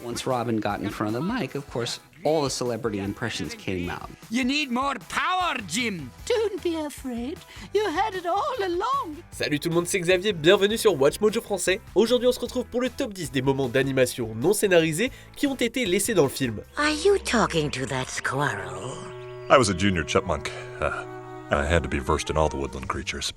Once Robin got in front of the mic, of course, all the celebrity impressions came out. You need more power, Jim. Don't be afraid. You had it all along. Salut tout le monde, c'est Xavier, bienvenue sur Watch Mojo Français. Aujourd'hui on se retrouve pour le top 10 des moments d'animation non scénarisés qui ont été laissés dans le film. Are you talking to that squirrel? I was a junior chipmunk, and I had to be versed in all the woodland creatures.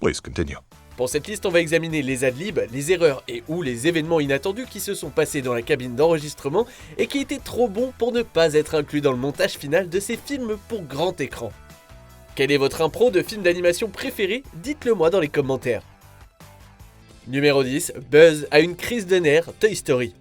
Please continue. Pour cette liste, on va examiner les adlibs, les erreurs et ou les événements inattendus qui se sont passés dans la cabine d'enregistrement et qui étaient trop bons pour ne pas être inclus dans le montage final de ces films pour grand écran. Quelle est votre impro de film d'animation préféré? Dites-le moi dans les commentaires. Numéro 10, Buzz a une crise de nerfs, Toy Story.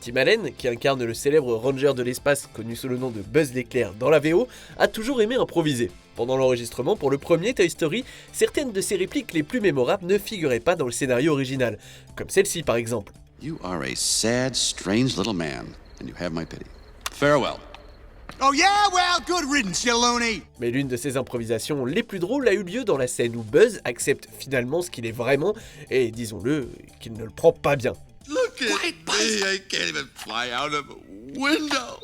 Tim Allen, qui incarne le célèbre ranger de l'espace connu sous le nom de Buzz l'éclair dans la VO, a toujours aimé improviser. Pendant l'enregistrement pour le premier Toy Story, certaines de ses répliques les plus mémorables ne figuraient pas dans le scénario original, comme celle-ci par exemple. You are a sad, strange little man, and you have my pity. Farewell. Oh yeah, well, good riddance, you loony. Mais l'une de ses improvisations les plus drôles a eu lieu dans la scène où Buzz accepte finalement ce qu'il est vraiment, et disons-le, qu'il ne le prend pas bien. Look at me, I can't even fly out of a window.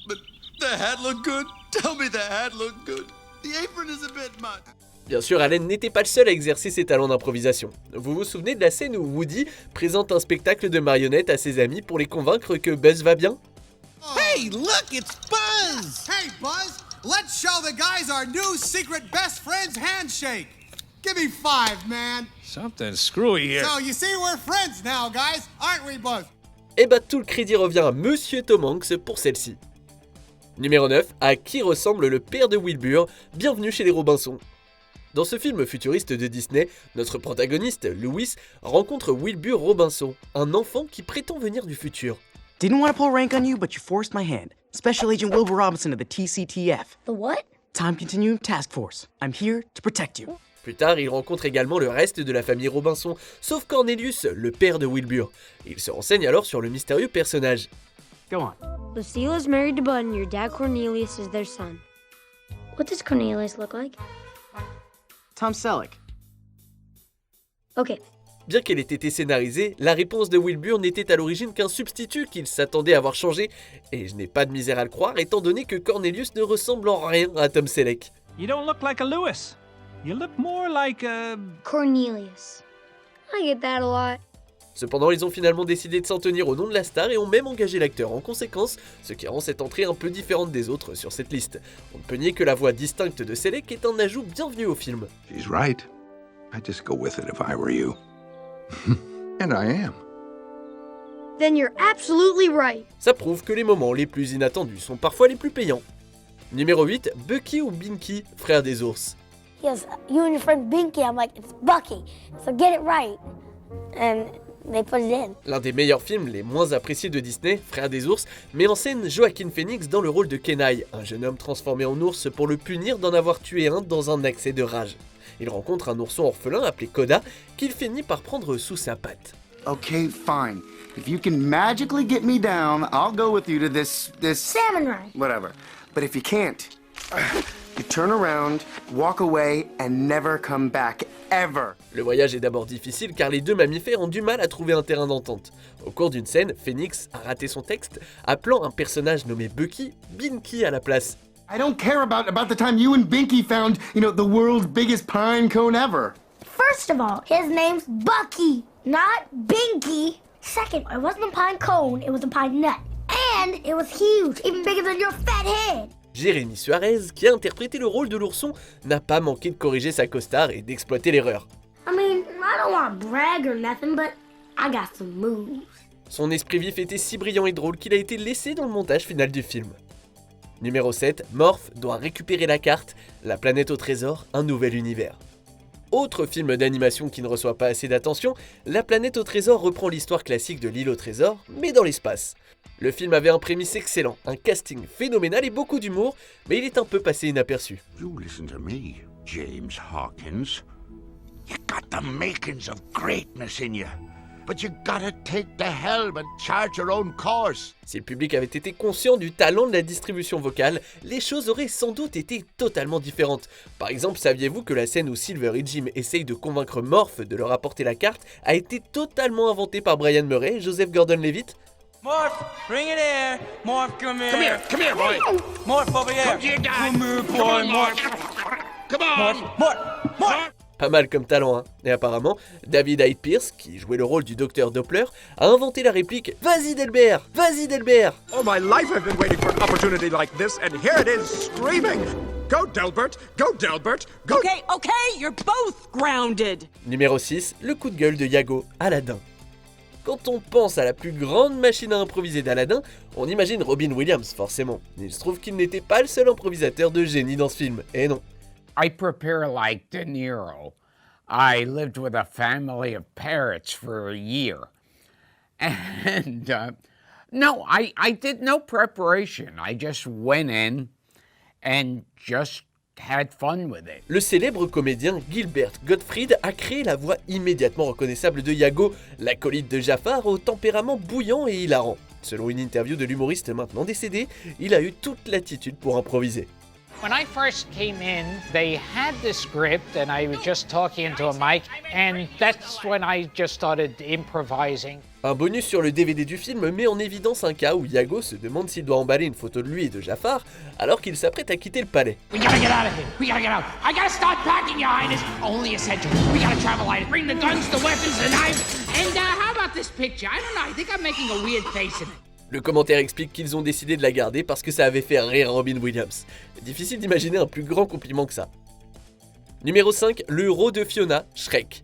But the hat looked good. Tell me the hat looked good. The apron is a bit much. Bien sûr, Allen n'était pas le seul à exercer ses talents d'improvisation. Vous vous souvenez de la scène où Woody présente un spectacle de marionnettes à ses amis pour les convaincre que Buzz va bien? Hey, look, it's Buzz. Hey, Buzz, let's show the guys our new secret best friends handshake. Give me 5, man. Something screwy here. So you see, we're friends now, guys, aren't we, Buzz? Et bah tout le crédit revient à Monsieur Tom Hanks pour celle-ci. Numéro 9, à qui ressemble le père de Wilbur? Bienvenue chez les Robinson. Dans ce film futuriste de Disney, notre protagoniste, Louis, rencontre Wilbur Robinson, un enfant qui prétend venir du futur. Didn't want to pull rank on you, but you forced my hand. Special Agent Wilbur Robinson of the TCTF. The what? Time Continuum Task Force. I'm here to protect you. Plus tard, il rencontre également le reste de la famille Robinson, sauf Cornelius, le père de Wilbur. Il se renseigne alors sur le mystérieux personnage. Go on. Lucille is married to Bud and your dad Cornelius is their son. What does Cornelius look like? Tom Selleck. Okay. Bien qu'elle ait été scénarisée, la réponse de Wilbur n'était à l'origine qu'un substitut qu'il s'attendait à voir changer, et je n'ai pas de misère à le croire étant donné que Cornelius ne ressemble en rien à Tom Selleck. You don't look like a Lewis. You look more like a... Cornelius. I get that a lot. Cependant, ils ont finalement décidé de s'en tenir au nom de la star et ont même engagé l'acteur en conséquence, ce qui rend cette entrée un peu différente des autres sur cette liste. On ne peut nier que la voix distincte de Selleck est un ajout bienvenu au film. She's right. I'd just go with it if I were you. And I am. Then you're absolutely right. Ça prouve que les moments les plus inattendus sont parfois les plus payants. Numéro 8, Bucky ou Binky, frère des ours. Yes, you and your friend Binky, I'm like, it's Bucky, so get it right. And they put it in. L'un des meilleurs films les moins appréciés de Disney, Frères des ours, met en scène Joaquin Phoenix dans le rôle de Kenai, un jeune homme transformé en ours pour le punir d'en avoir tué un dans un accès de rage. Il rencontre un ourson orphelin appelé Koda, qu'il finit par prendre sous sa patte. Okay, fine. If you can magically get me down, I'll go with you to this... Salmon ride. Whatever. But if you can't, you turn around, walk away, and never come back, ever. Le voyage est d'abord difficile car les deux mammifères ont du mal à trouver un terrain d'entente. Au cours d'une scène, Phoenix a raté son texte, appelant un personnage nommé Bucky, Binky à la place. I don't care about the time you and Binky found, the world's biggest pine cone ever. First of all, his name's Bucky, not Binky. Second, it wasn't a pine cone, it was a pine nut. And it was huge, even bigger than your fat head. Jérémy Suarez, qui a interprété le rôle de l'ourson, n'a pas manqué de corriger sa costard et d'exploiter l'erreur. I mean, I don't want to brag or nothing, but I got some moves. Son esprit vif était si brillant et drôle qu'il a été laissé dans le montage final du film. Numéro 7, Morph doit récupérer la carte, La planète au trésor, un nouvel univers. Autre film d'animation qui ne reçoit pas assez d'attention, La planète au trésor reprend l'histoire classique de l'île au trésor, mais dans l'espace. Le film avait un prémisse excellent, un casting phénoménal et beaucoup d'humour, mais il est un peu passé inaperçu. You listen to me, James Hawkins. You got the makings of greatness in you. But you gotta take the helm and charge your own course. Si le public avait été conscient du talent de la distribution vocale, les choses auraient sans doute été totalement différentes. Par exemple, saviez-vous que la scène où Silver et Jim essayent de convaincre Morph de leur apporter la carte a été totalement inventée par Brian Murray et Joseph Gordon-Levitt ? Morph, bring it here. Morph, come here. Come here, boy. Morph over here. Come to your dad. Come here, boy. Morph. Come on. Morph. Pas mal comme talent, hein. Et apparemment, David Hyde Pierce, qui jouait le rôle du docteur Doppler, a inventé la réplique « Vas-y Delbert, vas-y Delbert !» All my life I've been waiting for an opportunity like this, and here it is, screaming! Go Delbert! Go Delbert! Go... Okay, you're both grounded! Numéro 6, le coup de gueule de Iago, Aladdin. Quand on pense à la plus grande machine à improviser d'Aladdin, on imagine Robin Williams, forcément. Il se trouve qu'il n'était pas le seul improvisateur de génie dans ce film, et non. I prepare like De Niro. I lived with a family of parrots for a year. And, no, I did no preparation. I just went in and just had fun with it. Le célèbre comédien Gilbert Gottfried a créé la voix immédiatement reconnaissable de Iago, l'acolyte de Jafar au tempérament bouillant et hilarant. Selon une interview de l'humoriste maintenant décédé, il a eu toute l'attitude pour improviser. When I first came in, they had the script and I was just talking into a mic, and that's when I just started improvising. Un bonus sur le DVD du film met en évidence un cas où Iago se demande s'il doit emballer une photo de lui et de Jafar alors qu'il s'apprête à quitter le palais. We gotta get out of here. We gotta get out. I gotta start packing, Your Highness. Only essential. We gotta travel light. Bring the guns, the weapons, the knives. And how about this picture? I don't know. I think I'm making a weird face in it. Le commentaire explique qu'ils ont décidé de la garder parce que ça avait fait rire Robin Williams. Difficile d'imaginer un plus grand compliment que ça. Numéro 5, le héros de Fiona, Shrek.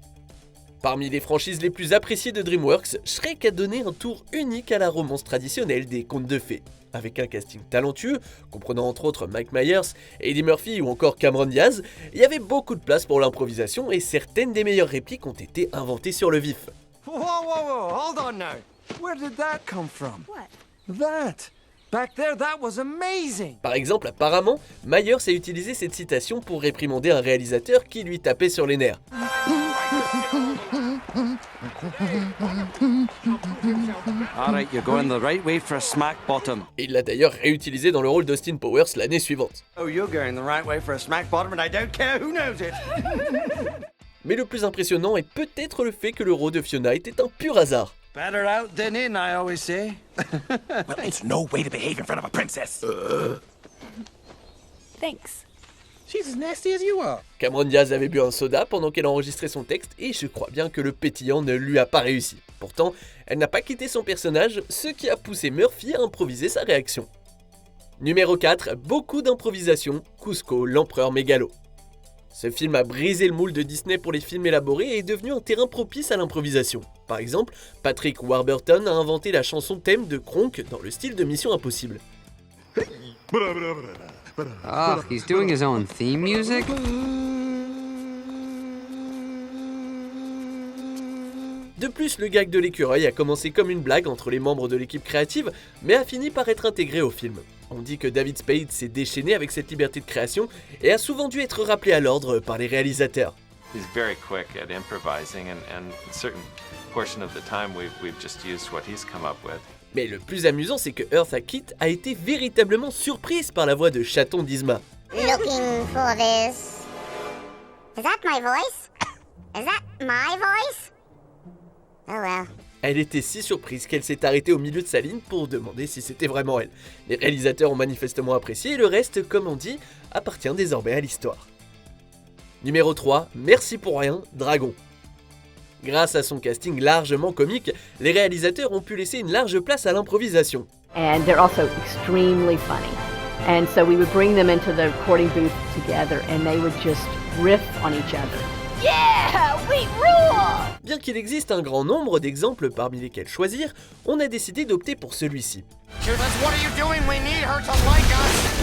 Parmi les franchises les plus appréciées de DreamWorks, Shrek a donné un tour unique à la romance traditionnelle des contes de fées. Avec un casting talentueux, comprenant entre autres Mike Myers, Eddie Murphy ou encore Cameron Diaz, il y avait beaucoup de place pour l'improvisation et certaines des meilleures répliques ont été inventées sur le vif. Whoa, hold on now. Where did that come from? What? That. Back there, that was amazing. Par exemple, apparemment, Myers a utilisé cette citation pour réprimander un réalisateur qui lui tapait sur les nerfs. Alright, you're going the right way for a smack bottom. Il l'a d'ailleurs réutilisé dans le rôle d'Austin Powers l'année suivante. Oh, you're going the right way for a smack bottom and I don't care who knows it. Mais le plus impressionnant est peut-être le fait que le rôle de Fiona était un pur hasard. Better out than in, I always say. Well, it's no way to behave in front of a princess. Thanks. She's as nasty as you are. Cameron Diaz avait bu un soda pendant qu'elle enregistrait son texte et je crois bien que le pétillant ne lui a pas réussi. Pourtant, elle n'a pas quitté son personnage, ce qui a poussé Murphy à improviser sa réaction. Numéro 4, beaucoup d'improvisation, Kuzco, l'empereur mégalo. Ce film a brisé le moule de Disney pour les films élaborés et est devenu un terrain propice à l'improvisation. Par exemple, Patrick Warburton a inventé la chanson thème de Kronk dans le style de Mission Impossible. Oh, he's doing his own theme music? De plus, le gag de l'écureuil a commencé comme une blague entre les membres de l'équipe créative, mais a fini par être intégré au film. On dit que David Spade s'est déchaîné avec cette liberté de création et a souvent dû être rappelé à l'ordre par les réalisateurs. He's very quick at improvising and certain portion of the time we've just used what he's come up with. Mais le plus amusant, c'est que Eartha Kitt a été véritablement surprise par la voix de Chaton d'Yzma. Looking for this. Is that my voice? Is that my voice? Oh well. Elle était si surprise qu'elle s'est arrêtée au milieu de sa ligne pour demander si c'était vraiment elle. Les réalisateurs ont manifestement apprécié et le reste, comme on dit, appartient désormais à l'histoire. Numéro 3, Merci pour rien, Dragon. Grâce à son casting largement comique, les réalisateurs ont pu laisser une large place à l'improvisation. And they're also extremely funny. And so we would bring them into the recording booth together and they would just riff on each other. Yeah, we rule! Bien qu'il existe un grand nombre d'exemples parmi lesquels choisir, on a décidé d'opter pour celui-ci. What are you doing? We need her to like us.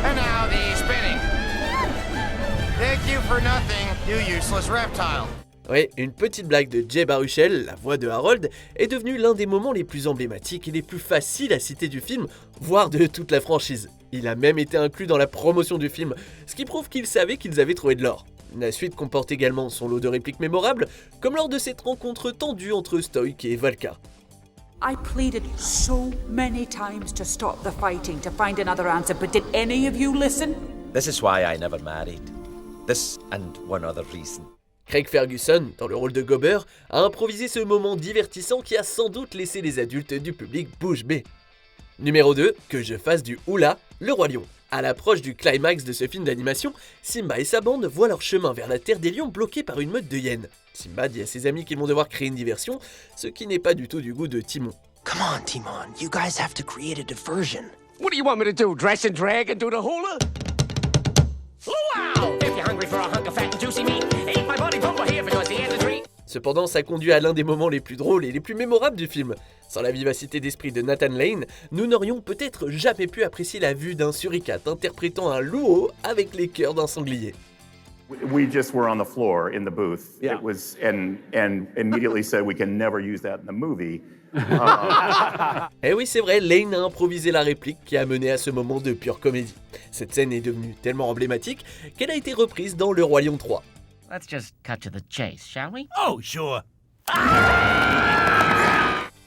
And now the spinning. Thank you for nothing, you useless reptile. Ouais, une petite blague de Jay Baruchel, la voix de Harold, est devenue l'un des moments les plus emblématiques et les plus faciles à citer du film, voire de toute la franchise. Il a même été inclus dans la promotion du film, ce qui prouve qu'ils savaient qu'ils avaient trouvé de l'or. La suite comporte également son lot de répliques mémorables, comme lors de cette rencontre tendue entre Stoik et Valka. I pleaded so many times to stop the fighting, to find another answer, but did any of you listen? This is why I never married. This and one other reason. Craig Ferguson, dans le rôle de Gobber, a improvisé ce moment divertissant qui a sans doute laissé les adultes du public bouche bée. Numéro 2, que je fasse du hula, le Roi Lion. À l'approche du climax de ce film d'animation, Simba et sa bande voient leur chemin vers la terre des lions bloqué par une meute de hyènes. Simba dit à ses amis qu'ils vont devoir créer une diversion, ce qui n'est pas du tout du goût de Timon. Come on, Timon. You guys have to create a diversion. What do you want me to do? Dress and drag and do the hula? Wow! If you're hungry for a hunk of fat and juicy meat, eat my buddy Bumba here because he has a treat. Cependant, ça conduit à l'un des moments les plus drôles et les plus mémorables du film. Sans la vivacité d'esprit de Nathan Lane, nous n'aurions peut-être jamais pu apprécier la vue d'un suricate interprétant un loup avec les cœurs d'un sanglier. We just were on the floor in the booth. It was and immediately said we can never use that in the movie. Eh oui, c'est vrai, Lane a improvisé la réplique qui a mené à ce moment de pure comédie. Cette scène est devenue tellement emblématique qu'elle a été reprise dans Le Roi Lion 3. Let's just cut to the chase, shall we? Oh, sure.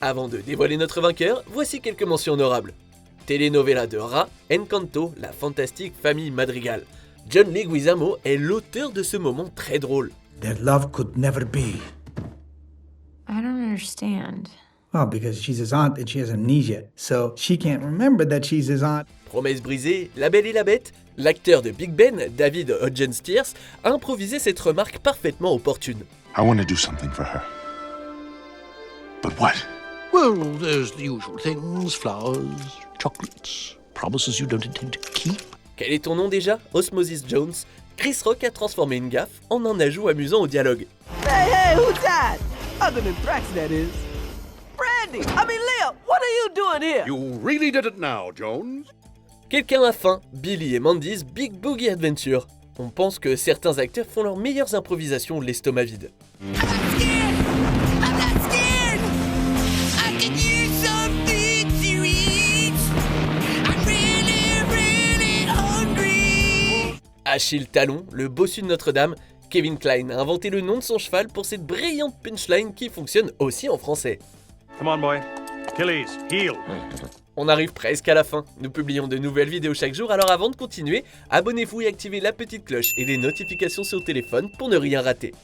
Avant de dévoiler notre vainqueur, voici quelques mentions honorables. Telenovela de Ra, Encanto, la fantastique famille Madrigal. John Leguizamo est l'auteur de ce moment très drôle. Their love could never be. I don't understand. Well, because she's his aunt and she has amnesia, so she can't remember that she's his aunt. Promesse brisée, La Belle et la Bête, l'acteur de Big Ben, David Hodgen Stiers, a improvisé cette remarque parfaitement opportune. I want to do something for her. But what? Well, there's the usual things, flowers, chocolates, promises you don't intend to keep. Quel est ton nom déjà? Osmosis Jones. Chris Rock a transformé une gaffe en un ajout amusant au dialogue. Hey, who's that? Other than Thrax, that is. Brandy, Leah, what are you doing here? You really did it now, Jones. Quelqu'un a faim, Billy et Mandy's Big Boogie Adventure. On pense que certains acteurs font leurs meilleures improvisations l'estomac vide. Achille Talon, le bossu de Notre-Dame, Kevin Kline a inventé le nom de son cheval pour cette brillante punchline qui fonctionne aussi en français. Come on, boy. Achilles, heel. On arrive presque à la fin. Nous publions de nouvelles vidéos chaque jour, alors avant de continuer, abonnez-vous et activez la petite cloche et les notifications sur le téléphone pour ne rien rater.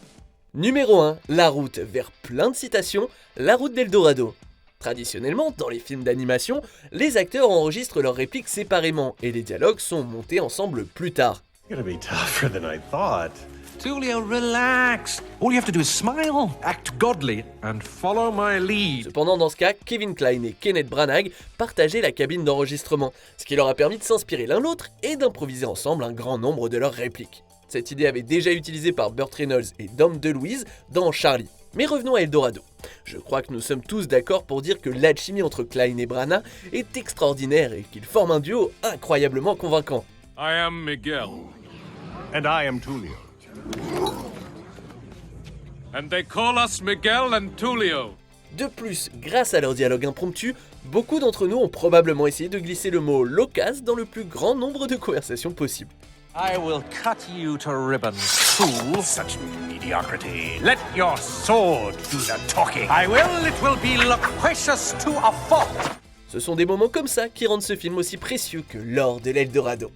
Numéro 1, la route vers plein de citations, la route d'Eldorado. Traditionnellement, dans les films d'animation, les acteurs enregistrent leurs répliques séparément et les dialogues sont montés ensemble plus tard. It's gonna be tougher than I thought. Tulio, relax. All you have to do is smile, act godly, and follow my lead. Cependant, dans ce cas, Kevin Kline et Kenneth Branagh partageaient la cabine d'enregistrement, ce qui leur a permis de s'inspirer l'un l'autre et d'improviser ensemble un grand nombre de leurs répliques. Cette idée avait déjà été utilisée par Burt Reynolds et Dom DeLuise dans Charlie. Mais revenons à Eldorado. Je crois que nous sommes tous d'accord pour dire que l'alchimie entre Kline et Branagh est extraordinaire et qu'ils forment un duo incroyablement convaincant. I am Miguel. And I am Tulio. And they call us Miguel and Tulio. De plus, grâce à leur dialogue impromptu, beaucoup d'entre nous ont probablement essayé de glisser le mot loquace dans le plus grand nombre de conversations possibles. I will cut you to ribbons, fool. Such mediocrity. Let your sword do the talking. I will. It will be loquacious to a fault. Ce sont des moments comme ça qui rendent ce film aussi précieux que l'or de l'Eldorado.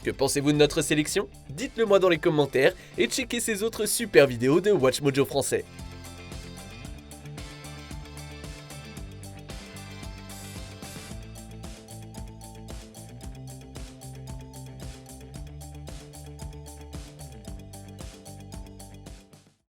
Que pensez-vous de notre sélection? Dites-le moi dans les commentaires et checkez ces autres super vidéos de WatchMojo français.